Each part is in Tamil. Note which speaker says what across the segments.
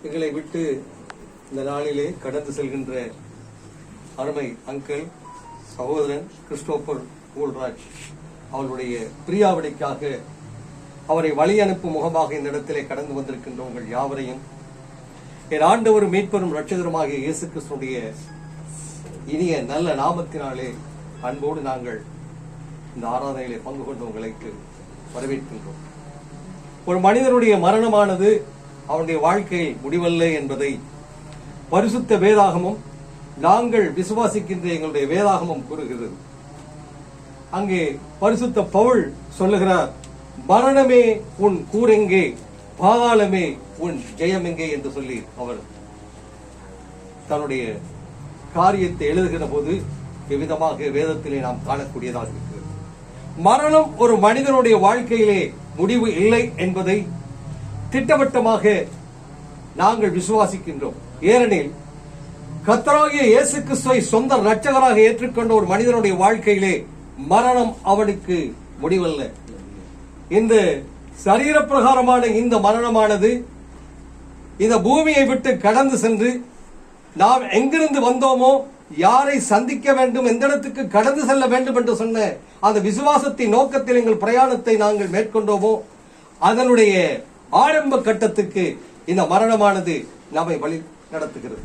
Speaker 1: எங்களை விட்டு இந்த நாளிலே கடந்து செல்கின்ற அருமை அங்கிள் சகோதரன் கிறிஸ்டோபர் ஊல்ராஜ் அவருடைய பிரியாவிடைக்காக அவரை வழி அனுப்பும் முகமாக இந்த இடத்திலே கடந்து வந்திருக்கின்ற உங்கள் யாவரையும் என் ஆண்டவர் மீட்பெரும் இரட்சகருமாகிய இயேசு கிறிஸ்துடைய இனிய நல்ல நாமத்தினாலே அன்போடு நாங்கள் இந்த ஆராதனையிலே பங்கு கொண்டு உங்களுக்கு வரவேற்கின்றோம். ஒரு மனிதனுடைய மரணமானது அவனுடைய வாழ்க்கையில் முடிவல்ல என்பதை பரிசுத்த வேதாகமும் நாங்கள் விசுவாசிக்கின்ற எங்களுடைய வேதாகமும் கூறுகிறது. அங்கே பரிசுத்த பவுல் சொல்லுகிறார், மரணமே உன் கூரெங்கே, பாதாளமே உன் ஜெயமெங்கே என்று சொல்லி அவர் தன்னுடைய காரியத்தை எழுதுகிற போது எவ்விதமாக வேதத்திலே நாம் காணக்கூடியதாக இருக்கிறது. மரணம் ஒரு மனிதனுடைய வாழ்க்கையிலே முடிவு இல்லை என்பதை திட்டவட்டமாக நாங்கள் விசுவாசிக்கின்றோம். ஏனெனில் கர்த்தராகிய இயேசு கிறிஸ்துவை சொந்த இரட்சகராக ஏற்றுக்கொண்ட ஒரு மனிதனுடைய வாழ்க்கையிலே மரணம் அவனுக்கு முடிவல்ல. இந்த சரீரப்பிரகாரமான இந்த மரணமானது இந்த பூமியை விட்டு கடந்து சென்று நாம் எங்கிருந்து வந்தோமோ, யாரை சந்திக்க வேண்டும், எந்த இடத்துக்கு கடந்து செல்ல வேண்டும் என்று சொன்ன அந்த விசுவாசத்தின் நோக்கத்தில் எங்கள் பிரயாணத்தை நாங்கள் மேற்கொண்டோமோ, அதனுடைய ஆரம்ப கட்டத்துக்கு இந்த மரணமானது நம்மை வழி நடத்துகிறது.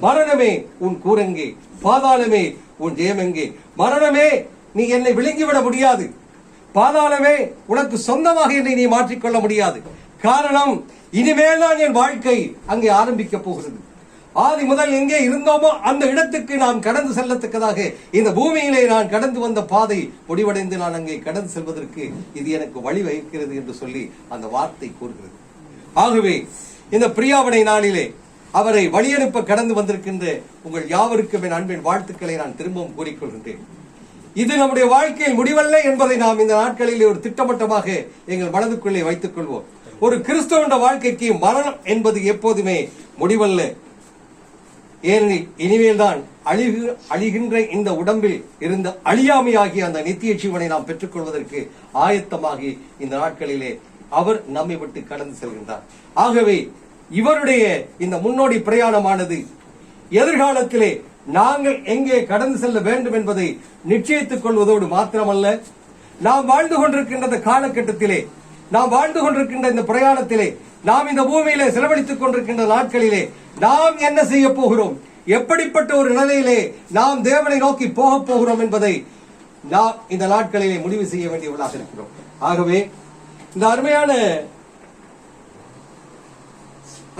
Speaker 1: மரணமே உன் கூரெங்கே, பாதாளமே உன் ஜெயமெங்கே. மரணமே, நீ என்னை விழுங்கிவிட முடியாது. பாதாளமே, உனக்கு சொந்தமாக என்னை நீ மாற்றிக்கொள்ள முடியாது. காரணம், இனிமேல் தான் என் வாழ்க்கை அங்கே ஆரம்பிக்க போகிறது. ஆதி முதல் எங்கே இருந்தோமோ அந்த இடத்துக்கு நாம் கடந்து செல்லத்தக்கதாக இந்த பூமியிலே நான் கடந்து வந்த பாதை முடிவடைந்து நான் அங்கே கடந்து செல்வதற்கு இது எனக்கு வழி வகிக்கிறது என்று சொல்லி அந்த வார்த்தை கூறுகிறது. ஆகவே இந்த பிரியாவிடை நாளிலே அவரை வழியனுப்ப கடந்து வந்திருக்கின்ற உங்கள் யாவருக்கும் என் அன்பின் வாழ்த்துக்களை நான் திரும்பவும் கூறிக்கொள்கின்றேன். இது நம்முடைய வாழ்க்கையில் முடிவல்ல என்பதை நாம் இந்த நாட்களிலே ஒரு திட்டவட்டமாக எங்கள் மனதுக்குள்ளே வைத்துக் கொள்வோம். ஒரு கிறிஸ்தவ வாழ்க்கைக்கு மரணம் என்பது எப்போதுமே முடிவல்ல. ஏனெனில் இனிமேல் தான் அழிகின்ற இந்த உடம்பில் இருந்த அழியாமையாகிய அந்த நித்திய ஜீவனை நாம் பெற்றுக்கொள்வதற்கு ஆயத்தமாகி இந்த நாட்களிலே அவர் நம்மை விட்டு கடந்து செல்கின்றார். ஆகவே இவருடைய இந்த முன்னோடி பிரயாணமானது எதிர்காலத்திலே நாங்கள் எங்கே கடந்து செல்ல வேண்டும் என்பதை நிச்சயித்துக் கொள்வதோடு மாத்திரமல்ல, நாம் வாழ்ந்து கொண்டிருக்கின்ற காலகட்டத்திலே, நாம் வாழ்ந்து கொண்டிருக்கின்ற இந்த பிரயாணத்திலே, நாம் இந்த பூமியிலே செலவழித்துக் கொண்டிருக்கின்ற நாட்களிலே நாம் என்ன செய்ய போகிறோம், எப்படிப்பட்ட ஒரு நிலையிலே நாம் தேவனை நோக்கி போக போகிறோம் என்பதை நாம் இந்த நாட்களிலே முடிவு செய்ய வேண்டியவர்களாக இருக்கிறோம். ஆகவே இந்த அருமையான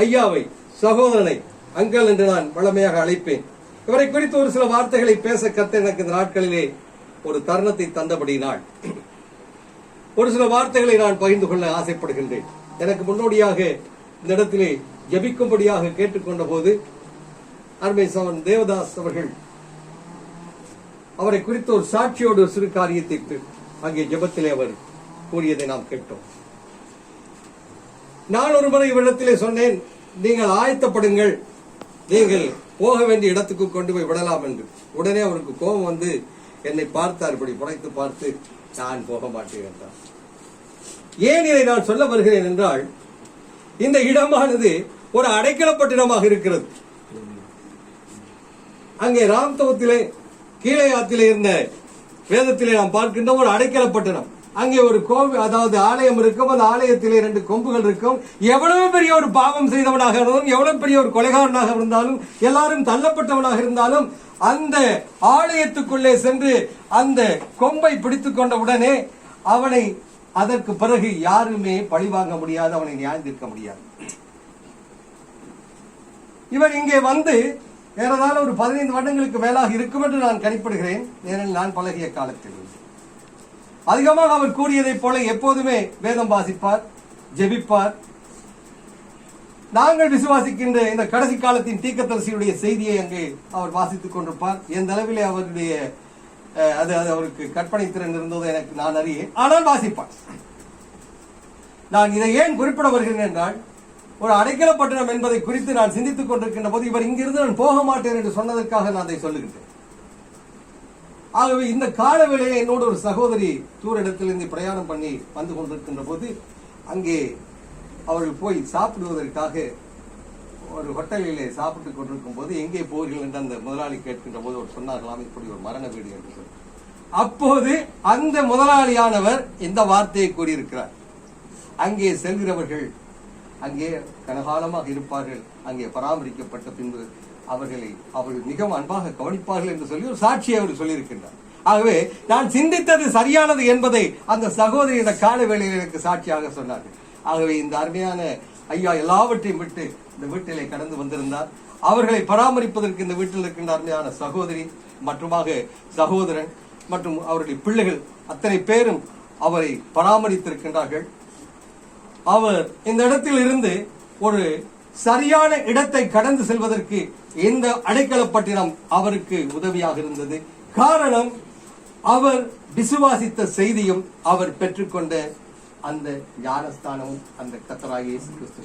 Speaker 1: ஐயாவை, சகோதரனை அங்கல் என்று நான் வளமையாக அழைப்பேன். இவரை குறித்து ஒரு சில வார்த்தைகளை பேச கத்த எனக்கு இந்த நாட்களிலே ஒரு தருணத்தை தந்தபடியினால் ஒரு சில வார்த்தைகளை நான் பகிர்ந்து கொள்ள ஆசைப்படுகின்றேன். எனக்கு முன்னோடியாக இந்த இடத்திலே ஜபிக்கும்படியாக கேட்டுக்கொண்ட போது அருமை சகோதரன் தேவதாஸ் அவர்கள் அவரை குறித்து ஒரு சாட்சியோடு ஒரு சிறு காரியத்தை அங்கே ஜபத்திலே அவர் கூறியதை நாம் கேட்டோம். நான் ஒரு முறை இவ்விடத்திலே சொன்னேன், நீங்கள் ஆயத்தப்படுங்கள், நீங்கள் போக வேண்டிய இடத்துக்கு கொண்டு போய் விடலாம் என்று. உடனே அவருக்கு கோபம் வந்து என்னை பார்த்தார், இப்படி புடைத்து பார்த்து, நான் போக மாட்டேன் என்றார். ஏன் இதை நான் சொல்ல வருகிறேன் என்றால், இந்த இடமானது ஒரு அடைக்கலப்பட்டினமாக இருக்கிறது. அங்கே ராம்தவத்திலே கீழையாத்திலே இருந்த வேதத்திலே நாம் பார்க்கின்ற ஒரு அடைக்கலப்பட்டினம். அங்கே ஒரு கோவில், அதாவது ஆலயம் இருக்கும். அந்த ஆலயத்திலே 2 கொம்புகள் இருக்கும். எவ்வளவு பெரிய ஒரு பாவம் செய்தவனாக இருந்தாலும், எவ்வளவு பெரிய ஒரு கொலைகாரனாக இருந்தாலும், எல்லாரும் தள்ளப்பட்டவனாக இருந்தாலும், அந்த ஆலயத்துக்குள்ளே சென்று அந்த கொம்பை பிடித்துக் கொண்ட உடனே அவனை அதற்கு பிறகு யாருமே பழிவாங்க முடியாது, அவனை நியாயந்திருக்க முடியாது. இவர் இங்கே வந்து ஏறதால ஒரு 15 வருடங்களுக்கு மேலாக இருக்கும் என்று நான் கணிப்படுகிறேன். ஏனெனில் நான் பழகிய காலத்தில் அதிகமாக அவர் கூறியதைப் போல எப்போதுமே வேதம் வாசிப்பார், ஜெபிப்பார். நாங்கள் விசுவாசிக்கின்ற இந்த கடைசி காலத்தின் தீர்க்கதரிசியுடைய செய்தியை அங்கே அவர் வாசித்துக் கொண்டிருப்பார். எந்த அளவிலே அவருடைய அது அவருக்கு கற்பனை திறன் இருந்ததோ எனக்கு நான் அறியேன், ஆனால் வாசிப்பார். நான் இதை ஏன் குறிப்பிட வருகிறேன் என்றால், ஒரு அடைக்கலப்பட்டினம் என்பதை குறித்து நான் சிந்தித்துக் கொண்டிருக்கின்ற போது இவர் இங்கிருந்து நான் போக மாட்டேன் என்று சொன்னதற்காக நான் அதை சொல்லுகின்றேன். ஆகவே இந்த காலவேளையிலே என்னோட ஒரு சகோதரி தூர இடத்திலிருந்து பிரயாணம் பண்ணி வந்து கொண்டிருக்கின்ற போது அங்கே அவர்கள் போய் சாப்பிடுவதற்காக ஒரு ஹோட்டலிலே சாப்பிட்டுக் கொண்டிருக்கும் போது எங்கே போகிறீர்கள் என்று அந்த முதலாளி கேட்கின்ற போது ஒரு சொன்னார்களாம், இப்படி ஒரு மரண வீடு என்று சொல்லி. அப்போது அந்த முதலாளியானவர் இந்த வார்த்தையை கூறியிருக்கிறார், அங்கே செல்கிறவர்கள் அங்கே கனகாலமாக இருப்பார்கள், அங்கே பராமரிக்கப்பட்ட பின்பு அவர்கள் மிகவும் அன்பாக கவனிப்பார்கள் என்று சொல்லி ஒரு சாட்சியை அவர் சொல்லியிருக்கின்றார். ஆகவே நான் சிந்தித்தது சரியானது என்பதை அந்த சகோதரி இந்த கால வேளையில் எனக்கு சாட்சியாக சொன்னார்கள். ஆகவே இந்த அருமையான ஐயா எல்லாவற்றையும் விட்டு இந்த வீட்டிலே கடந்து வந்திருந்தார். அவர்களை பராமரிப்பதற்கு இந்த வீட்டில் இருக்கின்ற அருமையான சகோதரி மற்றுமாக சகோதரன் மற்றும் அவருடைய பிள்ளைகள் அத்தனை பேரும் அவரை பராமரித்திருக்கின்றார்கள். அவர் இந்த இடத்தில் இருந்து ஒரு சரியான இடத்தை கடந்து செல்வதற்கு இந்த அடைக்கலப்பட்டினம் அவருக்கு உதவியாக இருந்தது. காரணம், அவர் விசுவாசித்த செய்தியும் அவர் பெற்றுக்கொண்ட அந்த ஞானஸ்தானமும் அந்த கர்த்தராகிய இயேசு கிறிஸ்து.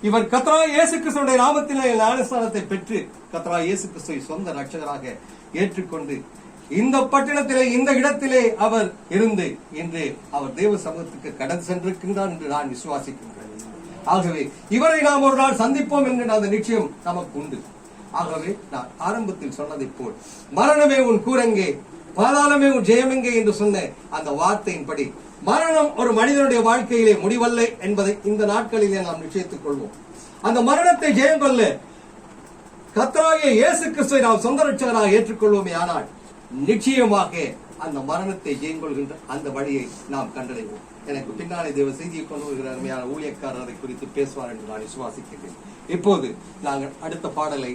Speaker 1: இவர் கர்த்தராகிய இயேசு கிறிஸ்துவினுடைய நாமத்திலே ஞானஸ்தானத்தை பெற்று கர்த்தராகிய இயேசு கிறிஸ்துவை சொந்த ரட்சகராக ஏற்றுக்கொண்டு இந்த பட்டணத்திலே இந்த இடத்திலே அவர் இருந்து இன்று அவர் தேவ சமூகத்துக்கு கடந்து சென்றிருக்கின்றார் என்று நான் விசுவாசிக்கின்றேன். ஆகவே இவரை நாம் ஒரு நாள் சந்திப்போம் என்கின்ற அந்த நிச்சயம் நமக்கு உண்டு. ஆகவே நான் ஆரம்பத்தில் சொன்னதை போல் மரணமே உன் கூரங்கே, பாதாளமே உன் ஜெயமெங்கே என்று சொன்ன அந்த வார்த்தையின்படி மரணம் ஒரு மனிதனுடைய வாழ்க்கையிலே முடிவல்ல என்பதை இந்த நாட்களிலே நாம் நிச்சயித்துக் கொள்வோம். அந்த மரணத்தை ஜெயம் கொள்ள கர்த்தராகிய இயேசு கிறிஸ்துவை நாம் சொந்த ரட்சகராக ஏற்றுக்கொள்வோமே, ஆனால் நிச்சயமாக அந்த மரணத்தை ஜெயங்கொள்கின்ற அந்த வழியை நாம் கண்டடைவோம். எனக்கு பின்னாலே தேவ செய்தியை கொண்டு வருகிற அருமையான ஊழியக்காரர் அதை குறித்து பேசுவார் என்று நான் விசுவாசிக்கிறேன். இப்போது நாங்கள் அடுத்த பாடலை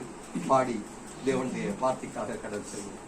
Speaker 1: பாடி தேவனுடைய வார்த்தைக்காக கடந்து செல்வோம்.